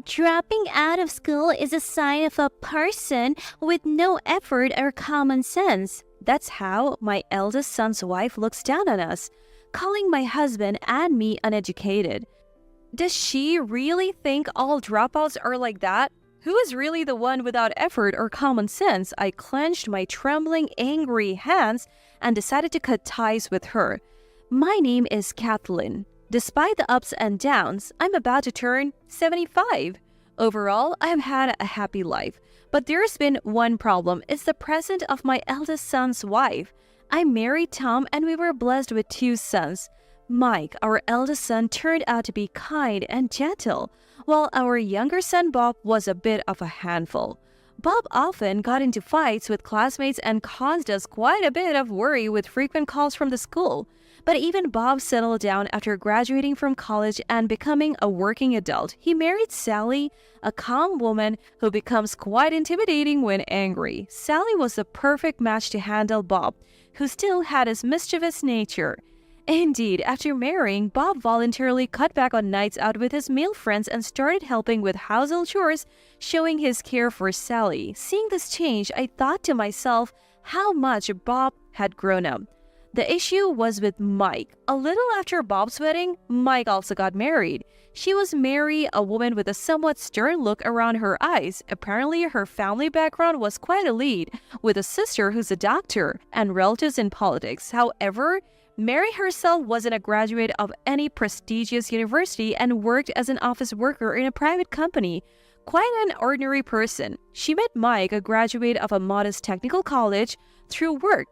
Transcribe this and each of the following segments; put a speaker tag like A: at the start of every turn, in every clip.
A: Dropping out of school is a sign of a person with no effort or common sense. That's how my eldest son's wife looks down on us, calling my husband and me uneducated. Does she really think all dropouts are like that? Who is really the one without effort or common sense? I clenched my trembling, angry hands and decided to cut ties with her. My name is Kathleen. Despite the ups and downs, I'm about to turn 75. Overall, I have had a happy life. But there's been one problem. It's the presence of my eldest son's wife. I married Tom and we were blessed with 2 sons. Mike, our eldest son, turned out to be kind and gentle, while our younger son Bob was a bit of a handful. Bob often got into fights with classmates and caused us quite a bit of worry with frequent calls from the school. But even Bob settled down after graduating from college and becoming a working adult. He married Sally, a calm woman who becomes quite intimidating when angry. Sally was the perfect match to handle Bob, who still had his mischievous nature. Indeed, after marrying, Bob voluntarily cut back on nights out with his male friends and started helping with household chores, showing his care for Sally. Seeing this change, I thought to myself how much Bob had grown up. The issue was with Mike. A little after Bob's wedding, Mike also got married. She was Mary, a woman with a somewhat stern look around her eyes. Apparently, her family background was quite elite, with a sister who's a doctor and relatives in politics. However, Mary herself wasn't a graduate of any prestigious university and worked as an office worker in a private company. Quite an ordinary person. She met Mike, a graduate of a modest technical college, through work.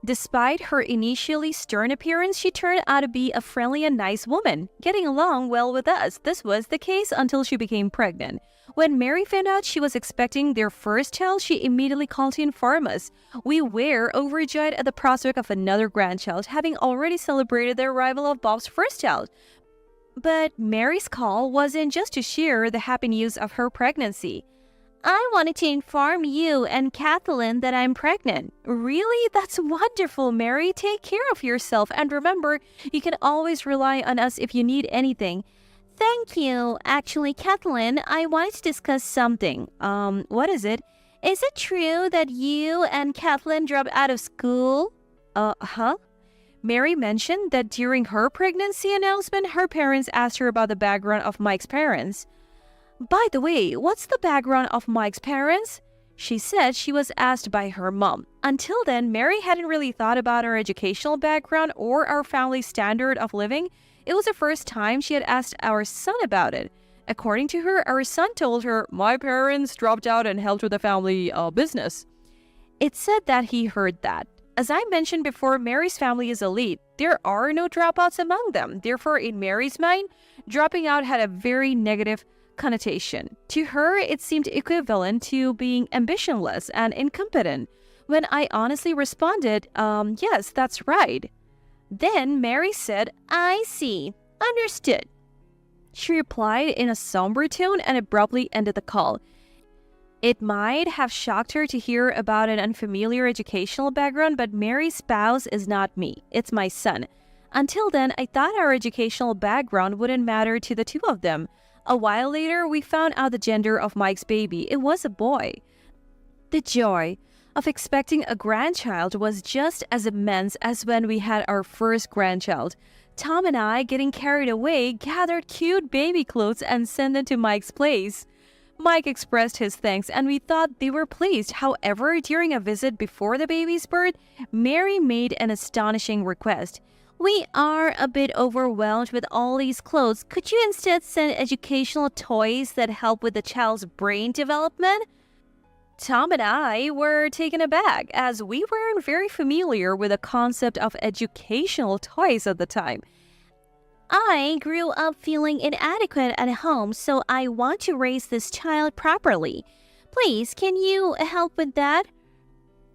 A: Despite her initially stern appearance, she turned out to be a friendly and nice woman, getting along well with us. This was the case until she became pregnant. When Mary found out she was expecting their first child, she immediately called to inform us. We were overjoyed at the prospect of another grandchild, having already celebrated the arrival of Bob's first child. But Mary's call wasn't just to share the happy news of her pregnancy. I wanted to inform you and Kathleen that I'm pregnant. Really? That's wonderful, Mary. Take care of yourself. And remember, you can always rely on us if you need anything. Thank you. Actually, Kathleen, I wanted to discuss something. What is it? Is it true that you and Kathleen dropped out of school? Mary mentioned that during her pregnancy announcement, her parents asked her about the background of Mike's parents. By the way, what's the background of Mike's parents? She said she was asked by her mom. Until then, Mary hadn't really thought about our educational background or our family's standard of living. It was the first time she had asked our son about it. According to her, our son told her, "My parents dropped out and helped with the family business." It said that he heard that. As I mentioned before, Mary's family is elite. There are no dropouts among them. Therefore, in Mary's mind, dropping out had a very negative connotation. To her, it seemed equivalent to being ambitionless and incompetent. When I honestly responded, yes, that's right. Then Mary said, I see. Understood. She replied in a somber tone and abruptly ended the call. It might have shocked her to hear about an unfamiliar educational background, but Mary's spouse is not me. It's my son. Until then, I thought our educational background wouldn't matter to the two of them. A while later, we found out the gender of Mike's baby. It was a boy. The joy of expecting a grandchild was just as immense as when we had our first grandchild. Tom and I, getting carried away, gathered cute baby clothes and sent them to Mike's place. Mike expressed his thanks and we thought they were pleased. However, during a visit before the baby's birth, Mary made an astonishing request. We are a bit overwhelmed with all these clothes. Could you instead send educational toys that help with the child's brain development? Tom and I were taken aback as we weren't very familiar with the concept of educational toys at the time. I grew up feeling inadequate at home, so I want to raise this child properly. Please, can you help with that?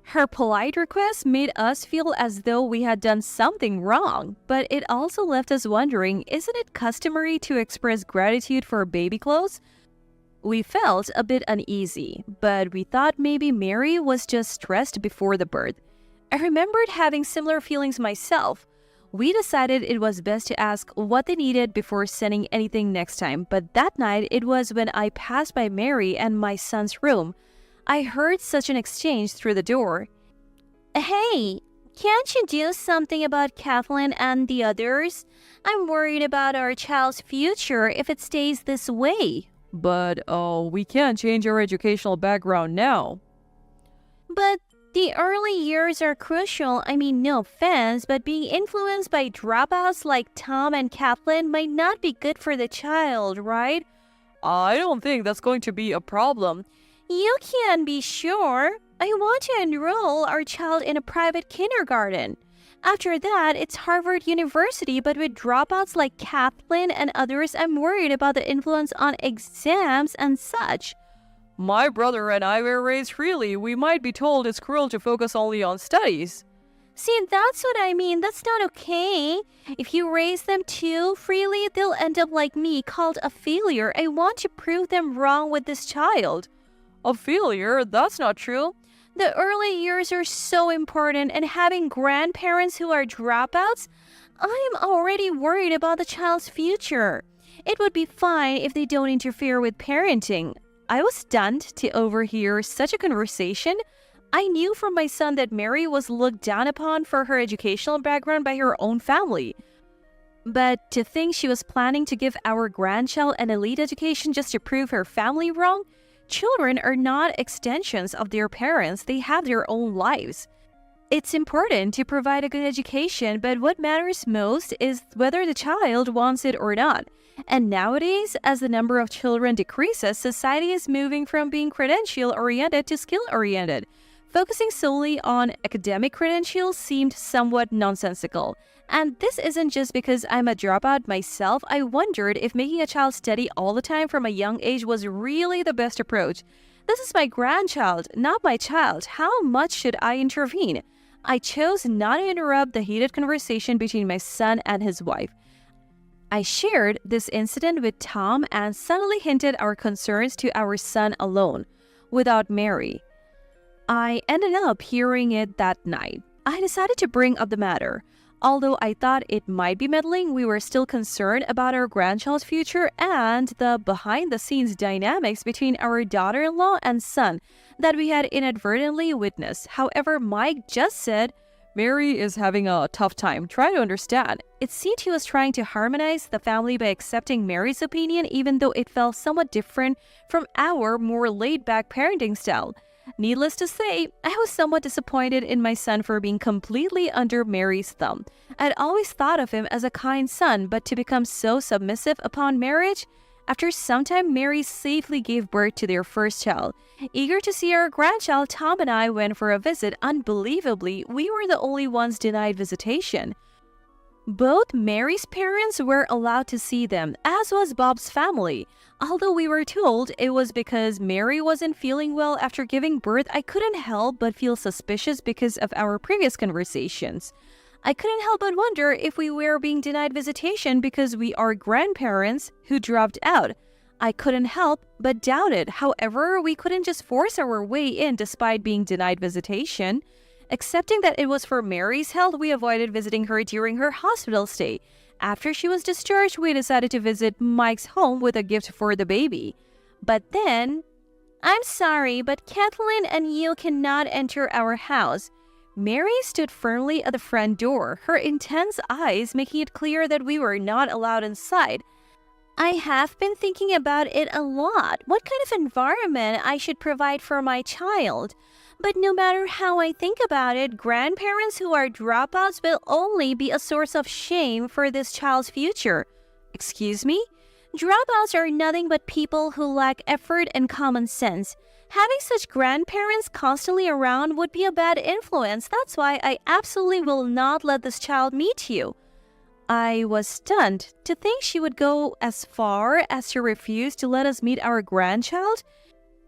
A: Her polite request made us feel as though we had done something wrong, but it also left us wondering, isn't it customary to express gratitude for baby clothes? We felt a bit uneasy, but we thought maybe Mary was just stressed before the birth. I remembered having similar feelings myself. We decided it was best to ask what they needed before sending anything next time, but that night it was when I passed by Mary and my son's room. I heard such an exchange through the door. Hey, can't you do something about Kathleen and the others? I'm worried about our child's future if it stays this way.
B: But, we can't change our educational background now.
A: But the early years are crucial. I mean, no offense, but being influenced by dropouts like Tom and Kathleen might not be good for the child, right?
B: I don't think that's going to be a problem.
A: You can be sure. I want to enroll our child in a private kindergarten. After that, it's Harvard University, but with dropouts like Kathleen and others, I'm worried about the influence on exams and such.
B: My brother and I were raised freely. We might be told it's cruel to focus only on studies.
A: See, that's what I mean. That's not okay. If you raise them too freely, they'll end up like me, called a failure. I want to prove them wrong with this child.
B: A failure? That's not true.
A: The early years are so important, and having grandparents who are dropouts, I'm already worried about the child's future. It would be fine if they don't interfere with parenting. I was stunned to overhear such a conversation. I knew from my son that Mary was looked down upon for her educational background by her own family. But to think she was planning to give our grandchild an elite education just to prove her family wrong? Children are not extensions of their parents. They have their own lives. It's important to provide a good education, but what matters most is whether the child wants it or not. And nowadays, as the number of children decreases, society is moving from being credential-oriented to skill-oriented. Focusing solely on academic credentials seemed somewhat nonsensical. And this isn't just because I'm a dropout myself. I wondered if making a child study all the time from a young age was really the best approach. This is my grandchild, not my child. How much should I intervene? I chose not to interrupt the heated conversation between my son and his wife. I shared this incident with Tom and subtly hinted our concerns to our son alone, without Mary. I ended up hearing it that night. I decided to bring up the matter. Although I thought it might be meddling, we were still concerned about our grandchild's future and the behind-the-scenes dynamics between our daughter-in-law and son that we had inadvertently witnessed. However, Mike just said,
B: Mary is having a tough time. Try to understand.
A: It seemed he was trying to harmonize the family by accepting Mary's opinion, even though it felt somewhat different from our more laid-back parenting style. Needless to say, I was somewhat disappointed in my son for being completely under Mary's thumb. I'd always thought of him as a kind son, but to become so submissive upon marriage? After some time, Mary safely gave birth to their first child. Eager to see our grandchild, Tom and I went for a visit. Unbelievably, we were the only ones denied visitation. Both Mary's parents were allowed to see them, as was Bob's family. Although we were told it was because Mary wasn't feeling well after giving birth, I couldn't help but feel suspicious because of our previous conversations. I couldn't help but wonder if we were being denied visitation because we are grandparents who dropped out. I couldn't help but doubt it. However, we couldn't just force our way in despite being denied visitation. Accepting that it was for Mary's health, we avoided visiting her during her hospital stay. After she was discharged, we decided to visit Mike's home with a gift for the baby. But then, I'm sorry, but Kathleen and you cannot enter our house. Mary stood firmly at the front door, her intense eyes making it clear that we were not allowed inside. I have been thinking about it a lot, what kind of environment I should provide for my child. But no matter how I think about it, grandparents who are dropouts will only be a source of shame for this child's future. Excuse me? Dropouts are nothing but people who lack effort and common sense. Having such grandparents constantly around would be a bad influence. That's why I absolutely will not let this child meet you. I was stunned to think she would go as far as to refuse to let us meet our grandchild.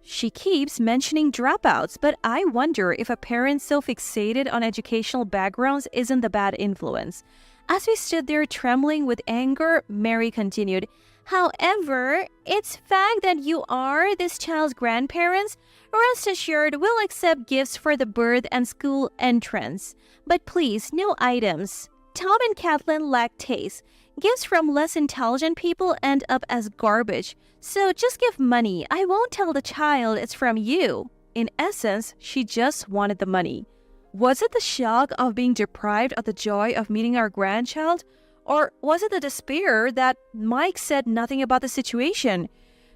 A: She keeps mentioning dropouts, but I wonder if a parent so fixated on educational backgrounds isn't the bad influence. As we stood there trembling with anger, Mary continued, However, it's fact that you are this child's grandparents. Rest assured, we'll accept gifts for the birth and school entrance. But please, no items. Tom and Kathleen lack taste. Gifts from less intelligent people end up as garbage. So just give money. I won't tell the child it's from you. In essence, she just wanted the money. Was it the shock of being deprived of the joy of meeting our grandchild? Or was it the despair that Mike said nothing about the situation?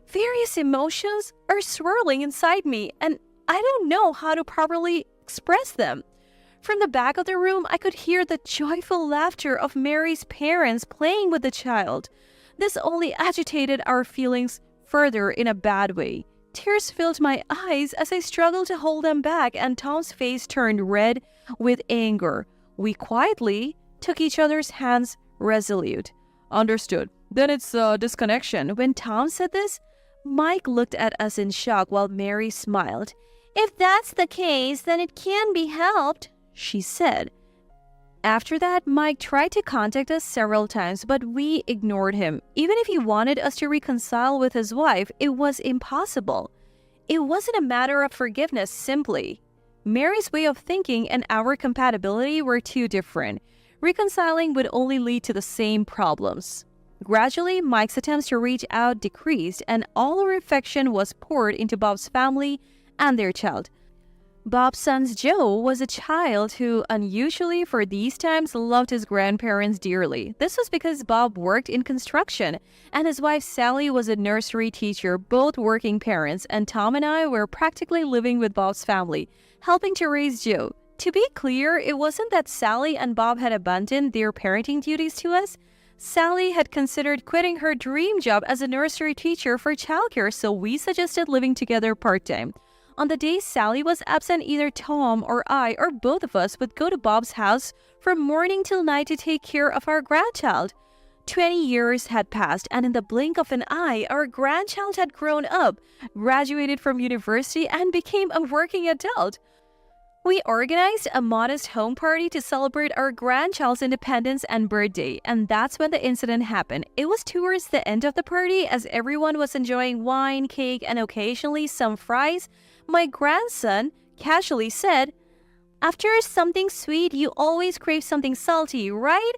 A: Various emotions are swirling inside me, and I don't know how to properly express them. From the back of the room, I could hear the joyful laughter of Mary's parents playing with the child. This only agitated our feelings further in a bad way. Tears filled my eyes as I struggled to hold them back, and Tom's face turned red with anger. We quietly took each other's hands, resolute.
B: Understood. Then it's a disconnection.
A: When Tom said this, Mike looked at us in shock while Mary smiled. If that's the case, then it can be helped, she said. After that, Mike tried to contact us several times, but we ignored him. Even if he wanted us to reconcile with his wife, it was impossible. It wasn't a matter of forgiveness, simply. Mary's way of thinking and our compatibility were too different. Reconciling would only lead to the same problems. Gradually, Mike's attempts to reach out decreased, and all our affection was poured into Bob's family and their child. Bob's son Joe was a child who, unusually for these times, loved his grandparents dearly. This was because Bob worked in construction, and his wife Sally was a nursery teacher, both working parents, and Tom and I were practically living with Bob's family, helping to raise Joe. To be clear, it wasn't that Sally and Bob had abandoned their parenting duties to us. Sally had considered quitting her dream job as a nursery teacher for childcare, so we suggested living together part-time. On the days Sally was absent, either Tom or I or both of us would go to Bob's house from morning till night to take care of our grandchild. 20 years had passed, and in the blink of an eye, our grandchild had grown up, graduated from university, and became a working adult. We organized a modest home party to celebrate our grandchild's independence and birthday, and that's when the incident happened. It was towards the end of the party, as everyone was enjoying wine, cake, and occasionally some fries. My grandson casually said, "After something sweet, you always crave something salty, right?"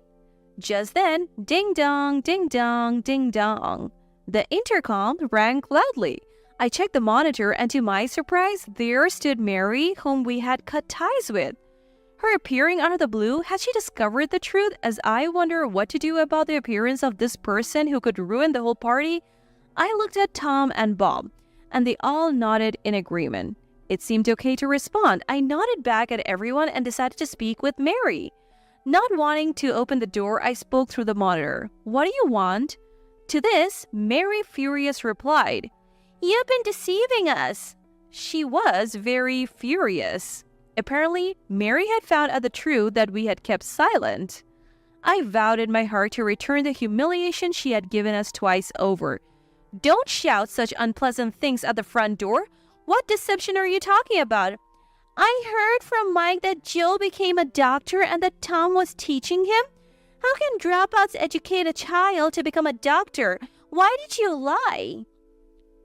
A: Just then, ding dong, ding dong, ding dong. The intercom rang loudly. I checked the monitor, and to my surprise, there stood Mary, whom we had cut ties with. Her appearing out of the blue, had she discovered the truth, as I wonder what to do about the appearance of this person who could ruin the whole party? I looked at Tom and Bob, and they all nodded in agreement. It seemed okay to respond. I nodded back at everyone and decided to speak with Mary. Not wanting to open the door, I spoke through the monitor. "What do you want?" To this, Mary, furious, replied, "You've been deceiving us." She was very furious. Apparently, Mary had found out the truth that we had kept silent. I vowed in my heart to return the humiliation she had given us twice over. "Don't shout such unpleasant things at the front door. What deception are you talking about?" "I heard from Mike that Joe became a doctor and that Tom was teaching him. How can dropouts educate a child to become a doctor? Why did you lie?"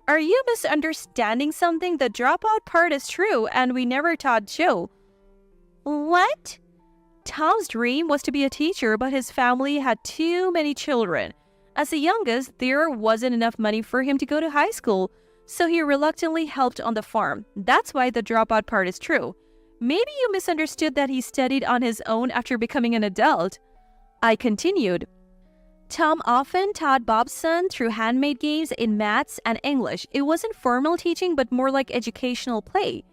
A: "Are you misunderstanding something? The dropout part is true, and we never taught Joe." "What?" "Tom's dream was to be a teacher, but his family had too many children. As the youngest, there wasn't enough money for him to go to high school, so he reluctantly helped on the farm. That's why the dropout part is true. Maybe you misunderstood that he studied on his own after becoming an adult." I continued. "Tom often taught Bob's son through handmade games in maths and English. It wasn't formal teaching, but more like educational play.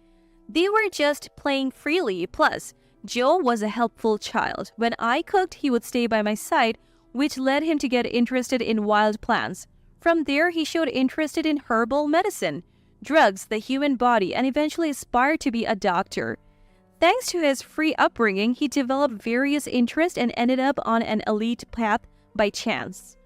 A: They were just playing freely. Plus, Joe was a helpful child. When I cooked, he would stay by my side, which led him to get interested in wild plants. From there, he showed interest in herbal medicine, drugs, the human body, and eventually aspired to be a doctor. Thanks to his free upbringing, he developed various interests and ended up on an elite path by chance.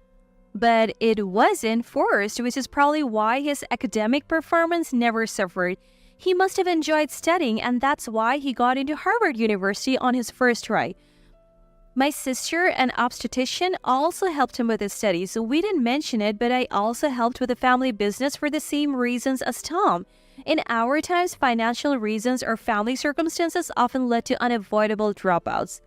A: But it wasn't forced, which is probably why his academic performance never suffered. He must have enjoyed studying, and that's why he got into Harvard University on his first try. My sister, an obstetrician, also helped him with his studies, so we didn't mention it, but I also helped with the family business for the same reasons as Tom. In our times, financial reasons or family circumstances often led to unavoidable dropouts.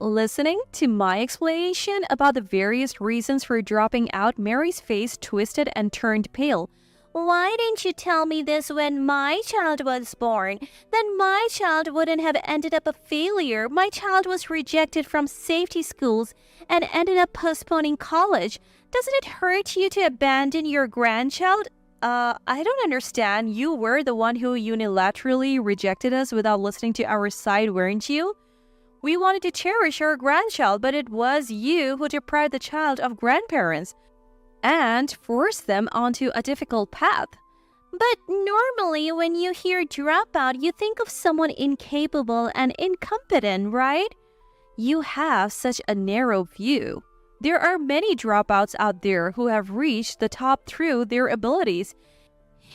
A: Listening to my explanation about the various reasons for dropping out, Mary's face twisted and turned pale. Why didn't you tell me this when my child was born? Then my child wouldn't have ended up a failure. My child was rejected from safety schools and ended up postponing college. Doesn't it hurt you to abandon your grandchild? I don't understand. You were the one who unilaterally rejected us without listening to our side, weren't you? We wanted to cherish our grandchild, but it was you who deprived the child of grandparents and forced them onto a difficult path. But normally when you hear dropout, you think of someone incapable and incompetent, right? You have such a narrow view. There are many dropouts out there who have reached the top through their abilities.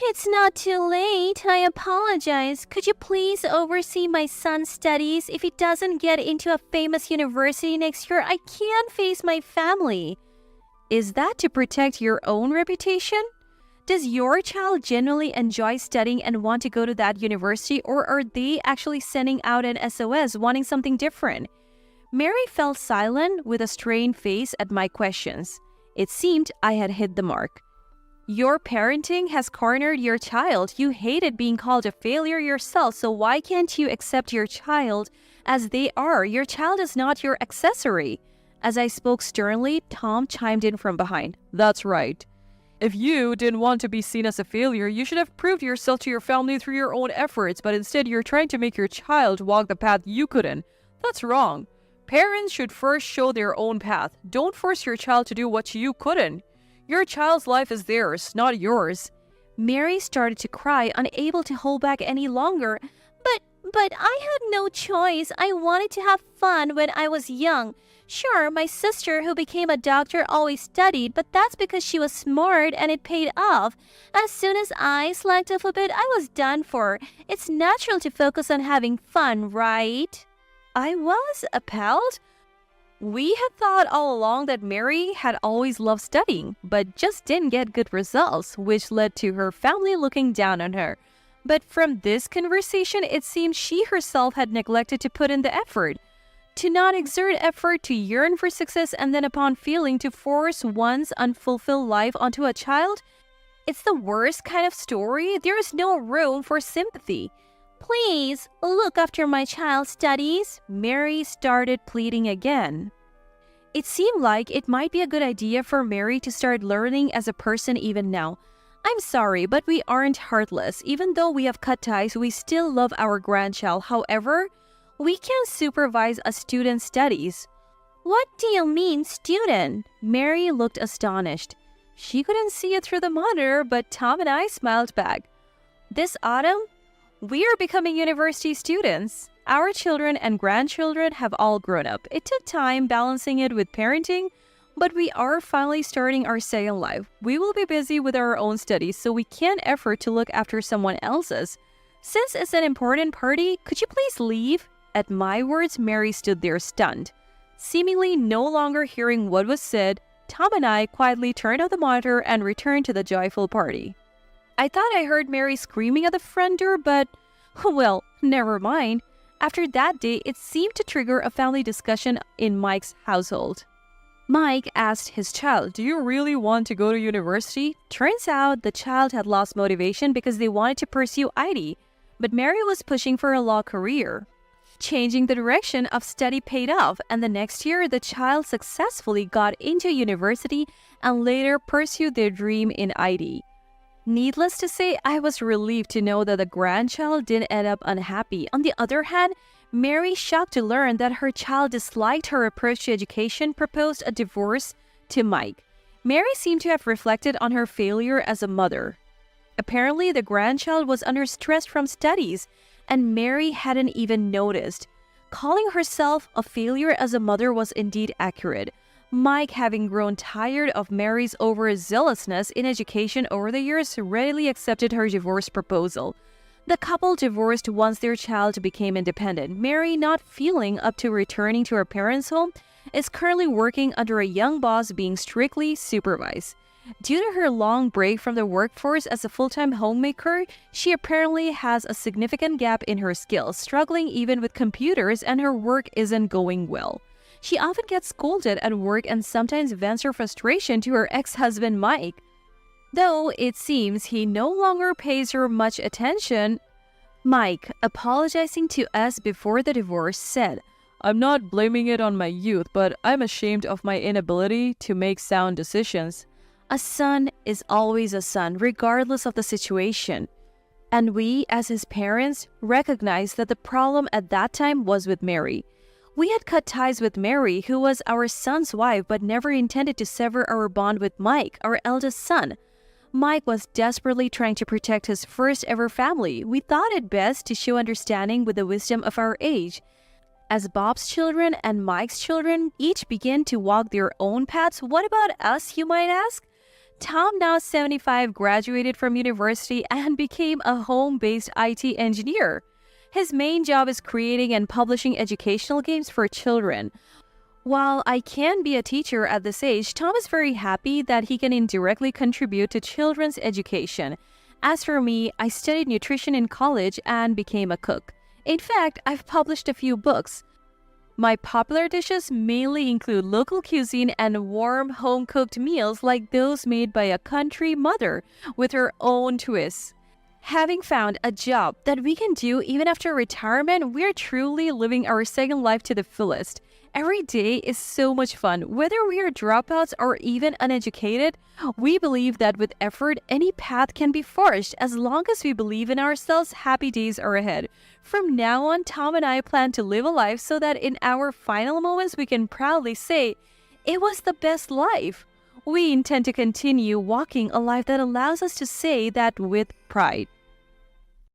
A: It's not too late. I apologize. Could you please oversee my son's studies? If he doesn't get into a famous university next year, I can't face my family. Is that to protect your own reputation? Does your child genuinely enjoy studying and want to go to that university, or are they actually sending out an SOS wanting something different? Mary fell silent with a strained face at my questions. It seemed I had hit the mark. Your parenting has cornered your child. You hated being called a failure yourself, so why can't you accept your child as they are? Your child is not your accessory. As I spoke sternly, Tom chimed in from behind.
B: That's right. If you didn't want to be seen as a failure, you should have proved yourself to your family through your own efforts, but instead you're trying to make your child walk the path you couldn't. That's wrong. Parents should first show their own path. Don't force your child to do what you couldn't. Your child's life is theirs, not yours.
A: Mary started to cry, unable to hold back any longer. But I had no choice. I wanted to have fun when I was young. Sure, my sister who became a doctor always studied, but that's because she was smart and it paid off. As soon as I slacked off a bit, I was done for. It's natural to focus on having fun, right? I was appalled. We had thought all along that Mary had always loved studying, but just didn't get good results, which led to her family looking down on her. But from this conversation, it seemed she herself had neglected to put in the effort. To not exert effort, to yearn for success, and then upon feeling to force one's unfulfilled life onto a child? It's the worst kind of story. There is no room for sympathy. Please, look after my child's studies. Mary started pleading again. It seemed like it might be a good idea for Mary to start learning as a person even now. I'm sorry, but we aren't heartless. Even though we have cut ties, we still love our grandchild. However, we can't supervise a student's studies. What do you mean, student? Mary looked astonished. She couldn't see it through the monitor, but Tom and I smiled back. This autumn, we are becoming university students. Our children and grandchildren have all grown up. It took time balancing it with parenting, but we are finally starting our second life. We will be busy with our own studies, so we can't effort to look after someone else's. Since it's an important party, could you please leave? At my words, Mary stood there stunned. Seemingly no longer hearing what was said, Tom and I quietly turned off the monitor and returned to the joyful party. I thought I heard Mary screaming at the front door, but, well, never mind. After that day, it seemed to trigger a family discussion in Mike's household. Mike asked his child,
B: Do you really want to go to university?
A: Turns out the child had lost motivation because they wanted to pursue IT, but Mary was pushing for a law career. Changing the direction of study paid off, and the next year the child successfully got into university and later pursued their dream in IT. Needless to say, I was relieved to know that the grandchild didn't end up unhappy. On the other hand, Mary, shocked to learn that her child disliked her approach to education, proposed a divorce to Mike. Mary seemed to have reflected on her failure as a mother. Apparently, the grandchild was under stress from studies, and Mary hadn't even noticed. Calling herself a failure as a mother was indeed accurate. Mike, having grown tired of Mary's overzealousness in education over the years, readily accepted her divorce proposal. The couple divorced once their child became independent. Mary, not feeling up to returning to her parents' home, is currently working under a young boss being strictly supervised. Due to her long break from the workforce as a full-time homemaker, she apparently has a significant gap in her skills, struggling even with computers, and her work isn't going well. She often gets scolded at work and sometimes vents her frustration to her ex-husband Mike. Though it seems he no longer pays her much attention, Mike, apologizing to us before the divorce, said,
B: I'm not blaming it on my youth, but I'm ashamed of my inability to make sound decisions.
A: a son is always a son, regardless of the situation. And we, as his parents, recognized that the problem at that time was with Mary. We had cut ties with Mary, who was our son's wife, but never intended to sever our bond with Mike, our eldest son. Mike was desperately trying to protect his first ever family. We thought it best to show understanding with the wisdom of our age. As Bob's children and Mike's children each begin to walk their own paths, what about us, you might ask? Tom, now 75, graduated from university and became a home-based IT engineer. His main job is creating and publishing educational games for children. While I can be a teacher at this age, Tom is very happy that he can indirectly contribute to children's education. As for me, I studied nutrition in college and became a cook. In fact, I've published a few books. My popular dishes mainly include local cuisine and warm home-cooked meals like those made by a country mother with her own twists. Having found a job that we can do even after retirement, we're truly living our second life to the fullest. Every day is so much fun. Whether we are dropouts or even uneducated, we believe that with effort, any path can be forged. As long as we believe in ourselves, happy days are ahead. From now on, Tom and I plan to live a life so that in our final moments, we can proudly say, it was the best life. We intend to continue walking a life that allows us to say that with pride.